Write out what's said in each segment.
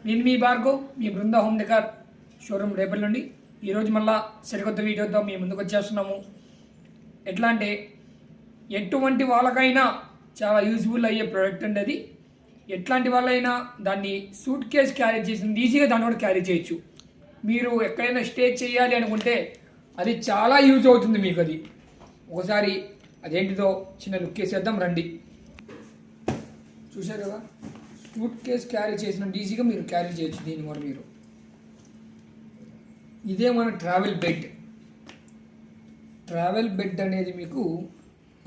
నేను మీ భార్గవ్, మీ Brinda home decor showroom రేపటి నుండి ఈరోజు మళ్ళా సరికొత్త వీడియోతో మీ ముందుకు వచ్చేస్తున్నాము. ఎట్లా అంటే ఎటువంటి వాళ్ళకైనా చాలా యూజ్ఫుల్ అయ్యే ప్రోడక్ట్ అండి అది. ఎట్లాంటి వాళ్ళైనా దాన్ని సూట్ కేస్ క్యారీ చేసింది ఈజీగా దాన్ని కూడా క్యారీ చేయొచ్చు. మీరు ఎక్కడైనా స్టే చేయాలి అనుకుంటే అది చాలా యూజ్ అవుతుంది మీకు. అది ఒకసారి అదేంటిదో చిన్న లుక్ వేసేద్దాం రండి. చూశారు కదా, సూట్ కేస్ క్యారీ చేసినట్టు ఈజీగా మీరు క్యారీ చేయొచ్చు దీన్ని కూడా మీరు. ఇదే మన ట్రావెల్ బెడ్. ట్రావెల్ బెడ్ అనేది మీకు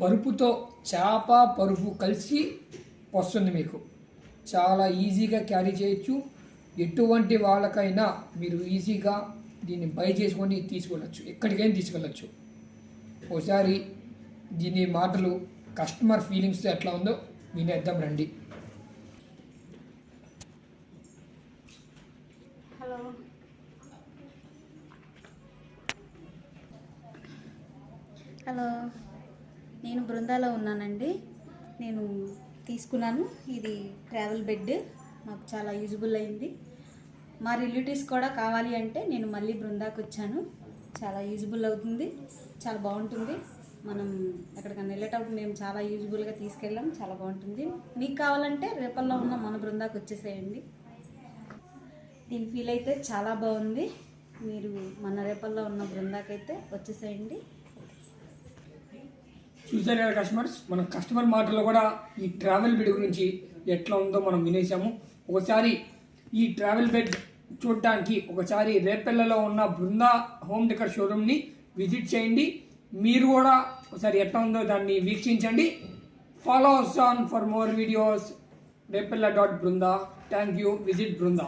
పరుపుతో చేప పరుపు కలిసి వస్తుంది. మీకు చాలా ఈజీగా క్యారీ చేయొచ్చు. ఎటువంటి వాళ్ళకైనా మీరు ఈజీగా దీన్ని బై చేసుకొని తీసుకెళ్ళచ్చు, ఎక్కడికైనా తీసుకెళ్ళచ్చు. ఒకసారి దీని మాటలు కస్టమర్ ఫీలింగ్స్తో ఎట్లా ఉందో వినేద్దాం రండి. హలో, నేను బృందాలో ఉన్నానండి. నేను తీసుకున్నాను. ఇది ట్రావెల్ బెడ్ మాకు చాలా యూజ్ఫుల్ అయింది. మా రిలేటివ్స్ కూడా కావాలి అంటే నేను మళ్ళీ బృందాకు వచ్చాను. చాలా యూజ్ఫుల్ అవుతుంది, చాలా బాగుంటుంది. మనం ఎక్కడికైనా వెళ్ళేటప్పుడు మేము చాలా యూజ్ఫుల్గా తీసుకెళ్ళాం. చాలా బాగుంటుంది. మీకు కావాలంటే రేపల్లో ఉన్న మన బృందాకు వచ్చేసేయండి. దీని ఫీల్ అయితే చాలా బాగుంది. మీరు మన రేపల్లో ఉన్న బృందాకైతే వచ్చేసేయండి. చూసారు కదా కస్టమర్స్, మన కస్టమర్ మాటల్లో కూడా ఈ ట్రావెల్ బెడ్ గురించి ఎట్లా ఉందో మనం వినేసాము. ఒకసారి ఈ ట్రావెల్ బెడ్ చూడటానికి ఒకసారి రేపల్లెలో ఉన్న బృందా హోమ్ డెకర్ షోరూమ్ని విజిట్ చేయండి. మీరు కూడా ఒకసారి ఎట్లా ఉందో దాన్ని వీక్షించండి. Follow us on for more videos రేపల్ల.బృందా. Thank you. విజిట్ బృందా.